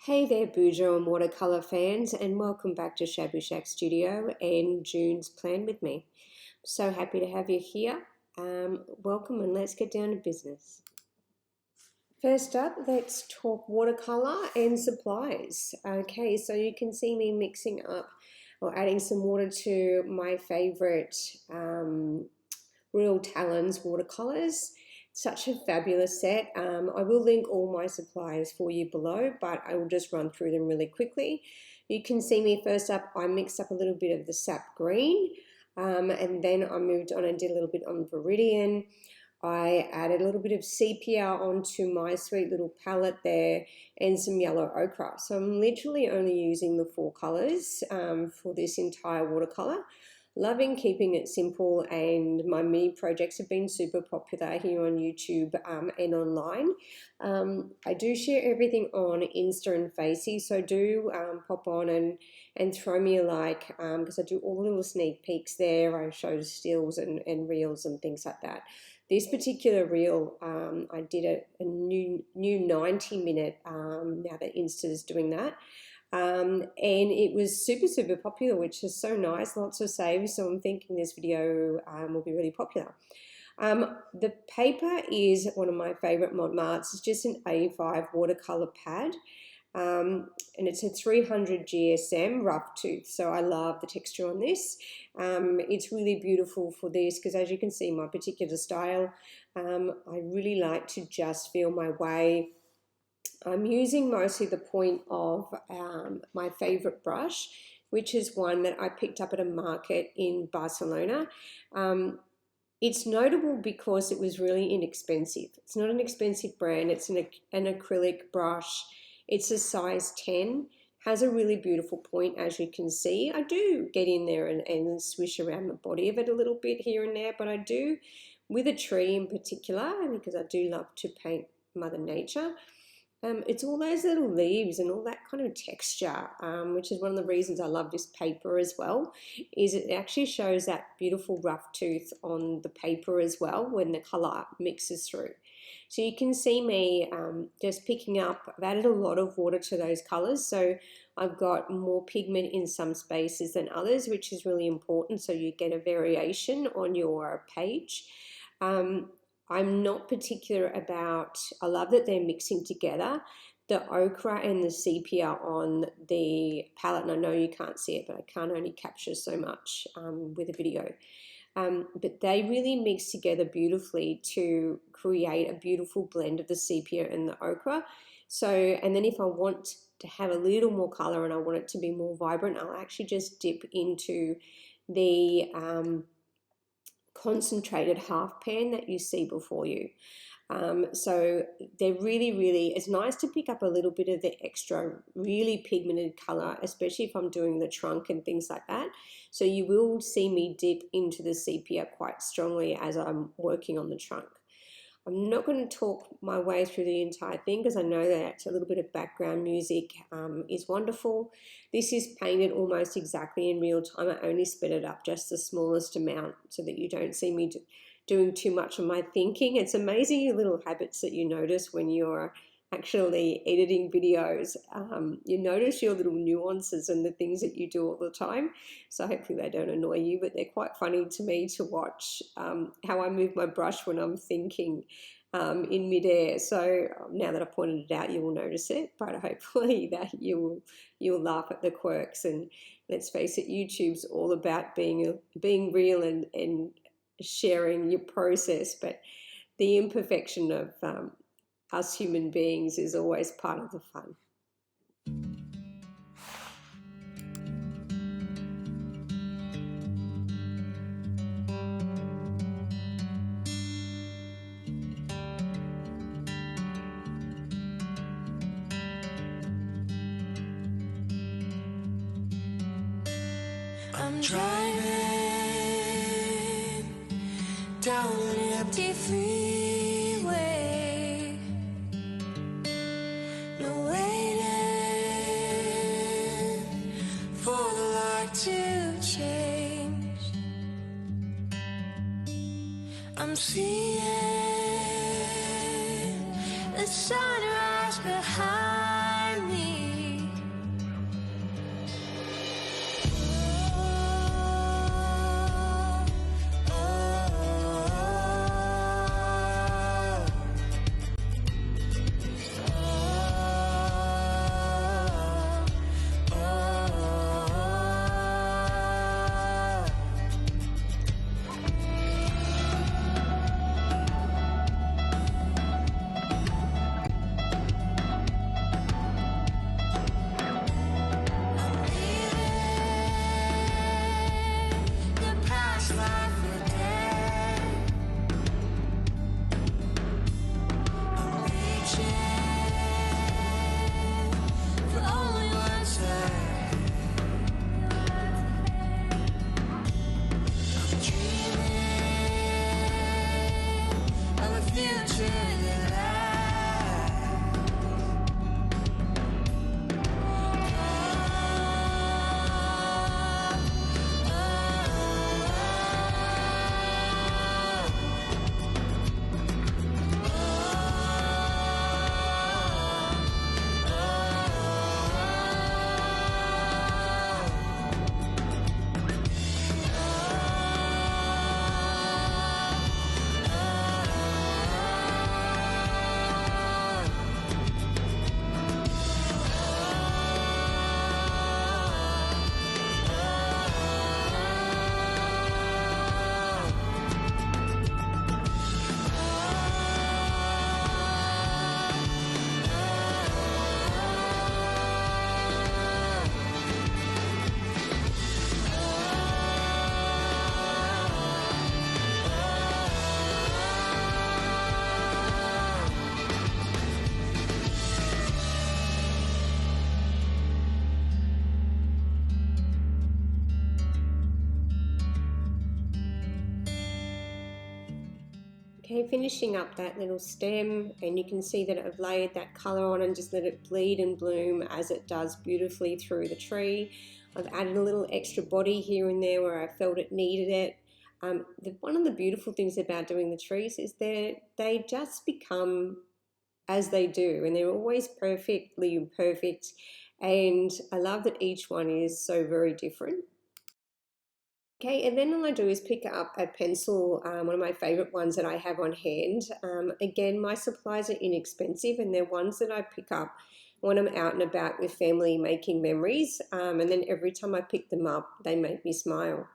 Hey there, Bujo and watercolour fans, and welcome back to Shabby Shack Studio and June's Plan with me. So happy to have you here. Welcome, and let's get down to business. First up, let's talk watercolour and supplies. Okay, so you can see me mixing up or adding some water to my favourite Real Talens watercolours. Such a fabulous set. I will link all my supplies for you below, but I will just run through them really quickly. You can see me first up, I mixed up a little bit of the sap green, and then I moved on and did a little bit on Viridian. I added a little bit of sepia onto my sweet little palette there and some yellow ochre. So I'm literally only using the four colours for this entire watercolour. Loving keeping it simple, and my mini projects have been super popular here on YouTube and online. I do share everything on Insta and Facey, so do pop on and throw me a like because I do all the little sneak peeks there. I show stills and reels and things like that. This particular reel, I did a new 90-minute, now that Insta's doing that. And it was super popular, which is so nice, lots of saves, so I'm thinking this video will be really popular. The paper is one of my favourite Mont. It's just an A5 watercolour pad, and it's a 300 GSM rough tooth, so I love the texture on this. It's really beautiful for this because, as you can see, my particular style, I really like to just feel my way. I'm using mostly the point of my favourite brush, which is one that I picked up at a market in Barcelona. It's notable because it was really inexpensive. It's not an expensive brand. It's an acrylic brush. It's a size 10. Has a really beautiful point, as you can see. I do get in there and swish around the body of it a little bit here and there, but I do with a tree in particular, because I do love to paint Mother Nature. It's all those little leaves and all that kind of texture, which is one of the reasons I love this paper as well, is it actually shows that beautiful rough tooth on the paper as well when the colour mixes through. So you can see me just picking up. I've added a lot of water to those colours, so I've got more pigment in some spaces than others, which is really important, so you get a variation on your page. I'm not particular about, I love that they're mixing together the ochre and the sepia on the palette, and I know you can't see it, but I can't only capture so much with a video. But they really mix together beautifully to create a beautiful blend of the sepia and the ochre. So, and then if I want to have a little more color and I want it to be more vibrant, I'll actually just dip into the concentrated half pan that you see before you. So they're really, it's nice to pick up a little bit of the extra really pigmented color, especially if I'm doing the trunk and things like that. So you will see me dip into the sepia quite strongly as I'm working on the trunk. I'm not going to talk my way through the entire thing because I know that a little bit of background music is wonderful. This is painted almost exactly in real time. I only sped it up just the smallest amount so that you don't see me doing too much of my thinking. It's amazing your little habits that you notice when you're actually editing videos. You notice your little nuances and the things that you do all the time. So hopefully they don't annoy you, but they're quite funny to me to watch how I move my brush when I'm thinking in midair. So now that I've pointed it out, you will notice it, but hopefully that you'll laugh at the quirks. And let's face it, YouTube's all about being real and sharing your process, but the imperfection of us human beings is always part of the fun. I'm driving down an empty freeway, no waiting for the light to change. I'm seeing the sunrise behind me. Okay, finishing up that little stem, and you can see that I've layered that colour on and just let it bleed and bloom as it does beautifully through the tree. I've added a little extra body here and there where I felt it needed it. One of the beautiful things about doing the trees is they just become as they do, and they're always perfectly imperfect, and I love that each one is so very different. Okay, and then all I do is pick up a pencil, one of my favorite ones that I have on hand. Again, my supplies are inexpensive, and they're ones that I pick up when I'm out and about with family making memories, and then every time I pick them up, they make me smile.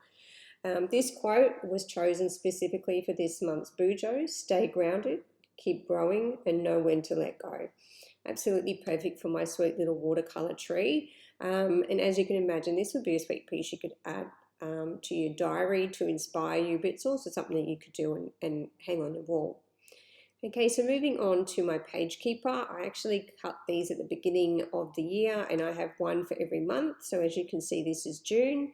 This quote was chosen specifically for this month's Bujo: stay grounded, keep growing, and know when to let go. Absolutely perfect for my sweet little watercolour tree. And as you can imagine, this would be a sweet piece you could add to your diary to inspire you, but it's also something that you could do and hang on your wall. Okay, so moving on to my page keeper, I actually cut these at the beginning of the year, and I have one for every month. So as you can see, this is June.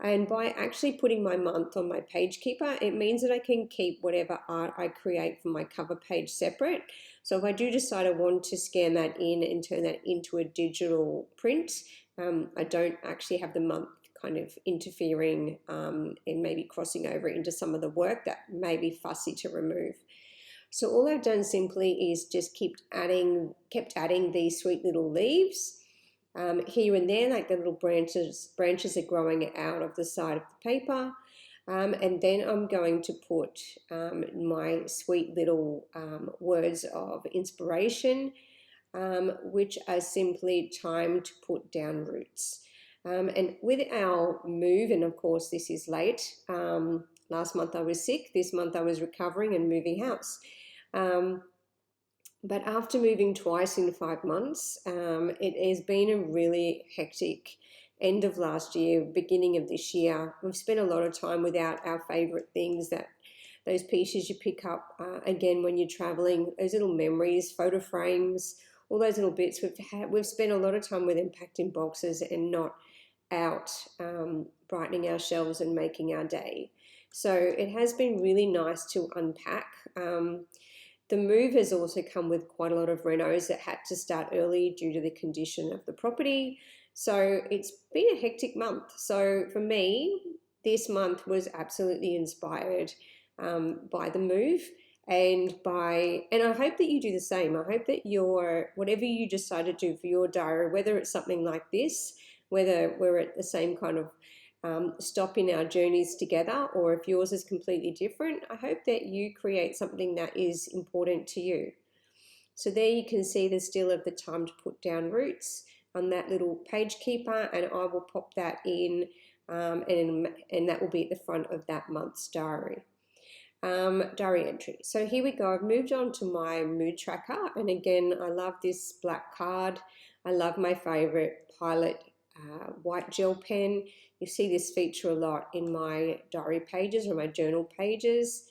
And by actually putting my month on my page keeper, it means that I can keep whatever art I create for my cover page separate. So if I do decide I want to scan that in and turn that into a digital print, I don't actually have the month kind of interfering and maybe crossing over into some of the work that may be fussy to remove. So all I've done simply is just kept adding these sweet little leaves here and there, like the little branches are growing out of the side of the paper. And then I'm going to put my sweet little words of inspiration, which are simply time to put down roots. And with our move, and of course this is late, last month I was sick, this month I was recovering and moving house. But after moving twice in 5 months, it has been a really hectic end of last year, beginning of this year. We've spent a lot of time without our favourite things, those pieces you pick up again when you're travelling, those little memories, photo frames, all those little bits. We've spent a lot of time with them packed in boxes and not out brightening our shelves and making our day. So it has been really nice to unpack. The move has also come with quite a lot of renos that had to start early due to the condition of the property. So it's been a hectic month. So for me, this month was absolutely inspired by the move and I hope that you do the same. I hope that whatever you decide to do for your diary, whether it's something like this, whether we're at the same kind of stop in our journeys together, or if yours is completely different, I hope that you create something that is important to you. So there you can see the still of the time to put down roots on that little page keeper, and I will pop that in and that will be at the front of that month's diary entry. So here we go. I've moved on to my mood tracker, and again, I love this black card. I love my favorite Pilot white gel pen. You see this feature a lot in my diary pages or my journal pages.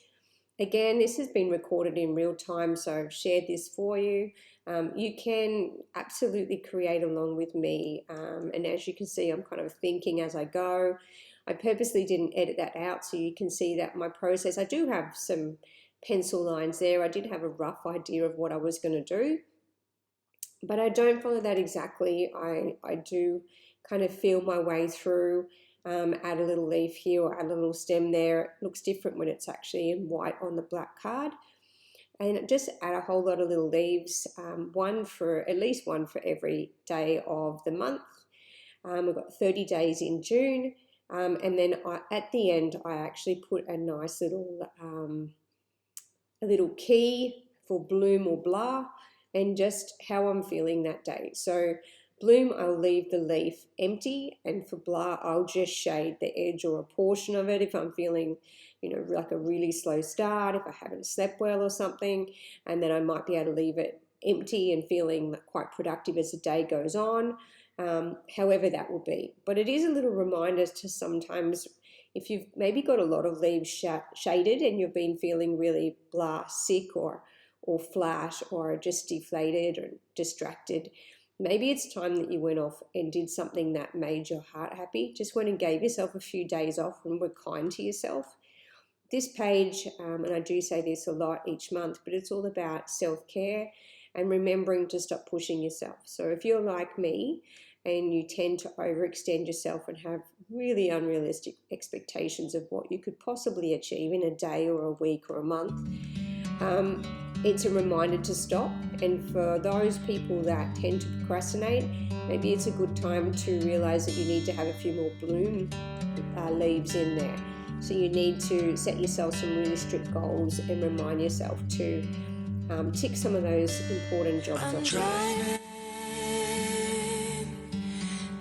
Again, this has been recorded in real time, so I've shared this for you. You can absolutely create along with me, and as you can see, I'm kind of thinking as I go. I purposely didn't edit that out so you can see that my process. I do have some pencil lines there. I did have a rough idea of what I was going to do, but I don't follow that exactly. I do kind of feel my way through, add a little leaf here or add a little stem there. It looks different when it's actually in white on the black card. And just add a whole lot of little leaves, at least one for every day of the month. We've got 30 days in June. And then at the end, I actually put a nice little key for bloom or blah, and just how I'm feeling that day. So bloom, I'll leave the leaf empty, and for blah, I'll just shade the edge or a portion of it if I'm feeling, like a really slow start, if I haven't slept well or something, and then I might be able to leave it empty and feeling quite productive as the day goes on, however that will be. But it is a little reminder to sometimes, if you've maybe got a lot of leaves shaded and you've been feeling really blah, sick or flat or just deflated or distracted, maybe it's time that you went off and did something that made your heart happy. Just went and gave yourself a few days off and were kind to yourself. This page, and I do say this a lot each month, but it's all about self-care and remembering to stop pushing yourself. So if you're like me and you tend to overextend yourself and have really unrealistic expectations of what you could possibly achieve in a day or a week or a month, it's a reminder to stop. And for those people that tend to procrastinate, maybe it's a good time to realize that you need to have a few more bloom leaves in there. So you need to set yourself some really strict goals and remind yourself to tick some of those important jobs off your list.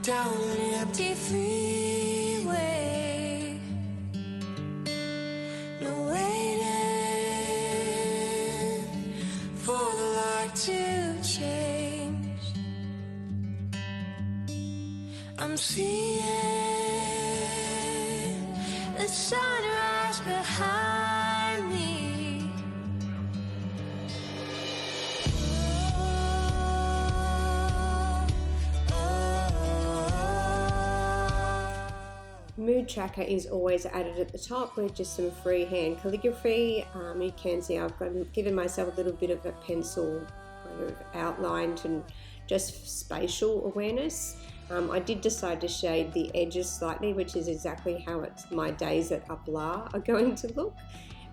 Down an empty freeway, no waiting for the light to change. I'm seeing the sunrise behind me. Mood tracker is always added at the top with just some freehand calligraphy. You can see I've given myself a little bit of a pencil kind of outline and just spatial awareness. I did decide to shade the edges slightly, which is exactly how my days at Upla are going to look.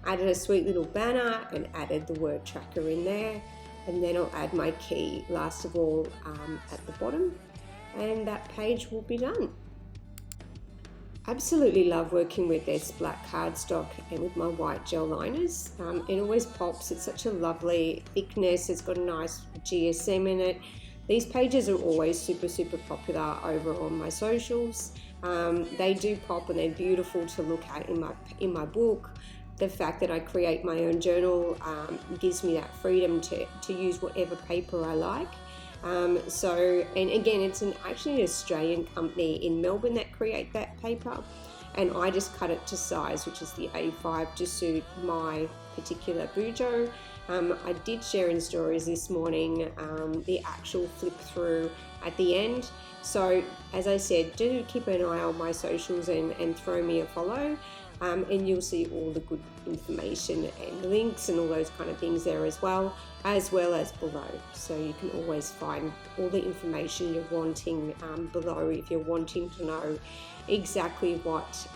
Added a sweet little banner and added the word tracker in there. And then I'll add my key last of all at the bottom, and that page will be done. Absolutely love working with this black cardstock and with my white gel liners. It always pops. It's such a lovely thickness. It's got a nice GSM in it. These pages are always super popular over on my socials. They do pop and they're beautiful to look at in my book. The fact that I create my own journal gives me that freedom to use whatever paper I like. And again, it's actually an Australian company in Melbourne that create that paper, and I just cut it to size, which is the A5, to suit my particular bujo. I did share in stories this morning the actual flip through at the end. So as I said, do keep an eye on my socials and throw me a follow. And you'll see all the good information and links and all those kind of things there as well as below. So you can always find all the information you're wanting below if you're wanting to know exactly what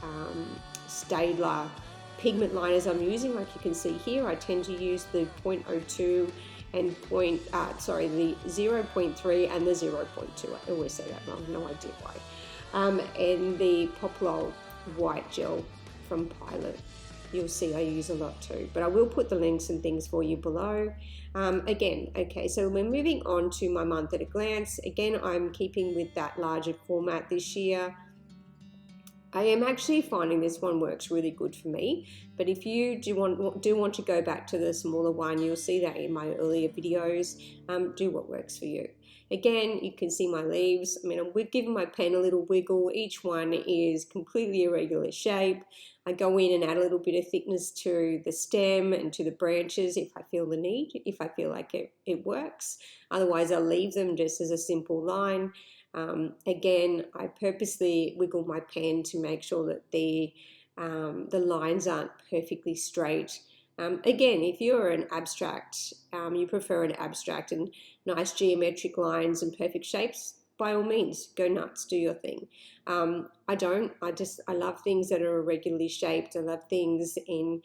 Staedtler pigment liners I'm using. Like you can see here, I tend to use the 0.02 and the 0.3 and the 0.2. I always say that wrong, no idea why. And the Poplar white gel from Pilot. You'll see I use a lot too, but I will put the links and things for you below. Okay, so we're moving on to my month at a glance. Again, I'm keeping with that larger format this year. I am actually finding this one works really good for me, but if you do want to go back to the smaller one, you'll see that in my earlier videos. Do what works for you. Again, you can see my leaves. I mean, I'm giving my pen a little wiggle. Each one is completely irregular shape. I go in and add a little bit of thickness to the stem and to the branches if I feel the need, if I feel like it works. Otherwise, I'll leave them just as a simple line. Again, I purposely wiggle my pen to make sure that the lines aren't perfectly straight. Again, if you're an abstract, you prefer an abstract and nice geometric lines and perfect shapes, by all means, go nuts, do your thing. I don't. I love things that are irregularly shaped. I love things in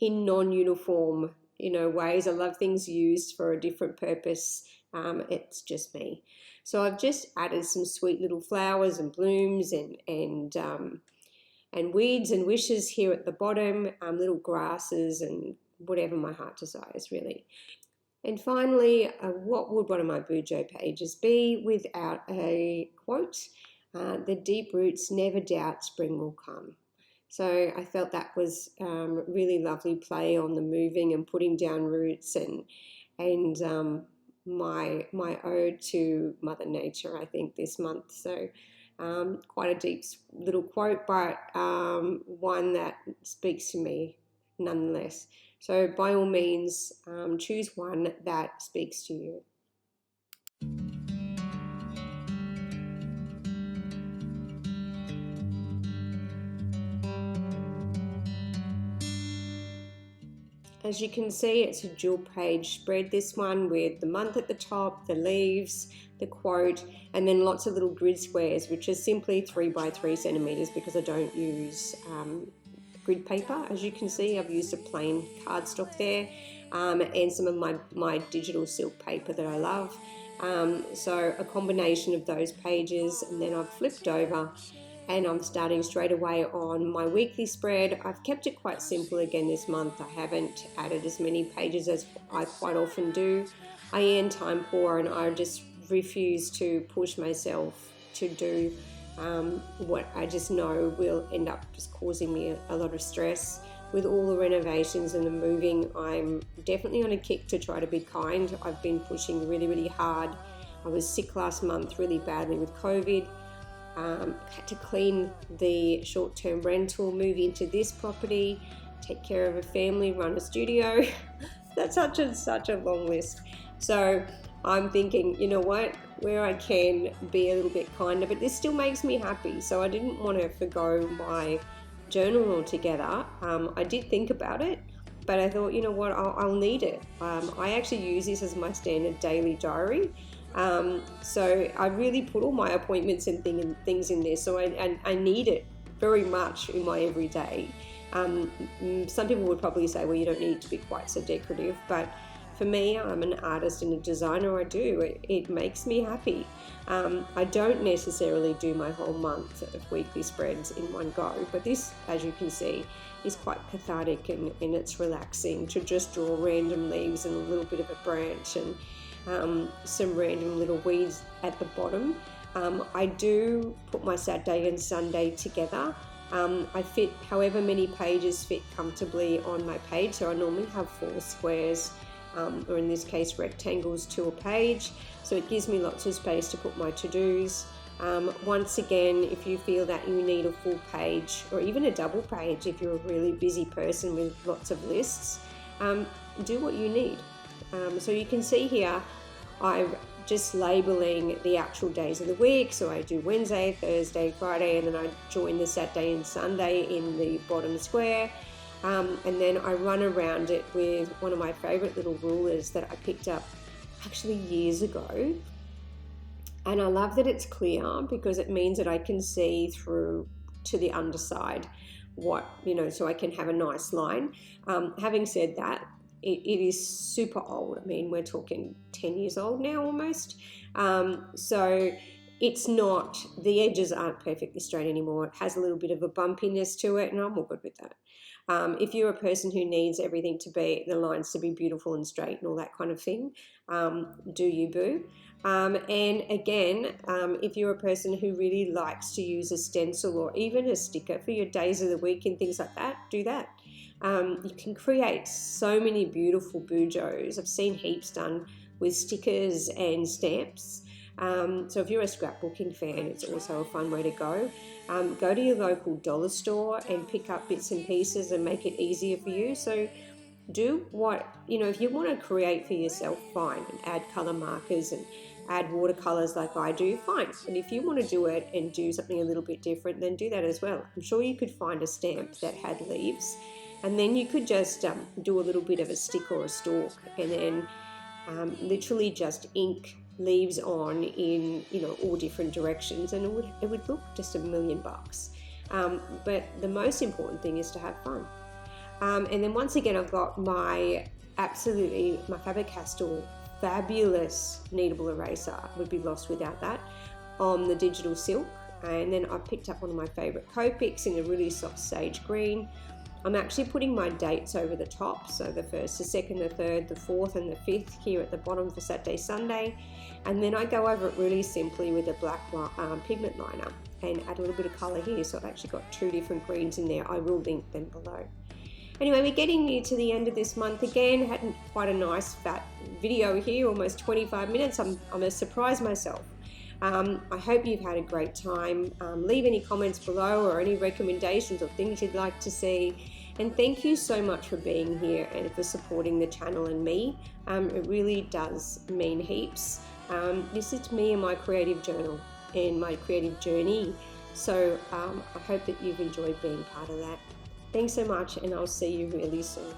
non-uniform, ways. I love things used for a different purpose. It's just me. So I've just added some sweet little flowers and blooms and weeds and wishes here at the bottom, little grasses and whatever my heart desires, really. And finally, what would one of my bujo pages be without a quote? The deep roots never doubt spring will come. So I felt that was really lovely play on the moving and putting down roots and my ode to Mother Nature, I think, this month. So quite a deep little quote, but one that speaks to me nonetheless. So by all means, choose one that speaks to you. As you can see, it's a dual page spread, this one, with the month at the top, the leaves, the quote, and then lots of little grid squares, which is simply 3 by 3 centimeters because I don't use grid paper. As you can see, I've used a plain cardstock there, and some of my digital silk paper that I love. So a combination of those pages, and then I've flipped over and I'm starting straight away on my weekly spread. I've kept it quite simple again this month. I haven't added as many pages as I quite often do. I am time poor and I just refuse to push myself to do what I just know will end up just causing me a lot of stress. With all the renovations and the moving, I'm definitely on a kick to try to be kind. I've been pushing really, really hard. I was sick last month really badly with COVID. Had to clean the short-term rental, move into this property, take care of a family, run a studio. That's such a long list. So I'm thinking, you know what, where I can be a little bit kinder, but this still makes me happy. So I didn't want to forgo my journal altogether. I did think about it, but I thought, you know what, I'll need it. I actually use this as my standard daily diary. So I really put all my appointments and things in there. So I need it very much in my everyday. Some people would probably say, well, you don't need it to be quite so decorative, but for me, I'm an artist and a designer. It makes me happy. I don't necessarily do my whole month of weekly spreads in one go, but this, as you can see, is quite cathartic and it's relaxing to just draw random leaves and a little bit of a branch and some random little weeds at the bottom. I do put my Saturday and Sunday together. I fit however many pages fit comfortably on my page, so I normally have 4 squares, or in this case rectangles, to a page, so it gives me lots of space to put my to-dos. Once again, if you feel that you need a full page or even a double page, if you're a really busy person with lots of lists, do what you need. So you can see here, I'm just labeling the actual days of the week. So I do Wednesday, Thursday, Friday, and then I join the Saturday and Sunday in the bottom square. And then I run around it with one of my favorite little rulers that I picked up actually years ago. And I love that it's clear because it means that I can see through to the underside so I can have a nice line. Having said that, it is super old. I mean, we're talking 10 years old now almost. So it's not, the edges aren't perfectly straight anymore. It has a little bit of a bumpiness to it, and I'm all good with that. If you're a person who needs everything to be, the lines to be beautiful and straight and all that kind of thing, do you boo. And again, if you're a person who really likes to use a stencil or even a sticker for your days of the week and things like that, do that. You can create so many beautiful bujos. I've seen heaps done with stickers and stamps. So if you're a scrapbooking fan, it's also a fun way to go. Go to your local dollar store and pick up bits and pieces and make it easier for you. So do what, if you want to create for yourself, fine, and add color markers and add watercolors like I do, fine. And if you want to do it and do something a little bit different, then do that as well. I'm sure you could find a stamp that had leaves, and then you could just do a little bit of a stick or a stalk, and then literally just ink leaves on in all different directions, and it would look just $1,000,000. But the most important thing is to have fun. And then once again, I've got my Faber-Castell fabulous kneadable eraser. I would be lost without that, on the digital silk. And then I picked up one of my favorite Copics in a really soft sage green. I'm actually putting my dates over the top, so the 1st, the 2nd, the 3rd, the 4th and the 5th here at the bottom for Saturday, Sunday. And then I go over it really simply with a black pigment liner and add a little bit of colour here, so I've actually got 2 different greens in there. I will link them below. Anyway, we're getting near to the end of this month again. Had quite a nice fat video here, almost 25 minutes. I'm going to surprise myself. I hope you've had a great time. Leave any comments below or any recommendations or things you'd like to see. And thank you so much for being here and for supporting the channel and me. It really does mean heaps. This is me and my creative journal and my creative journey. So I hope that you've enjoyed being part of that. Thanks so much, and I'll see you really soon.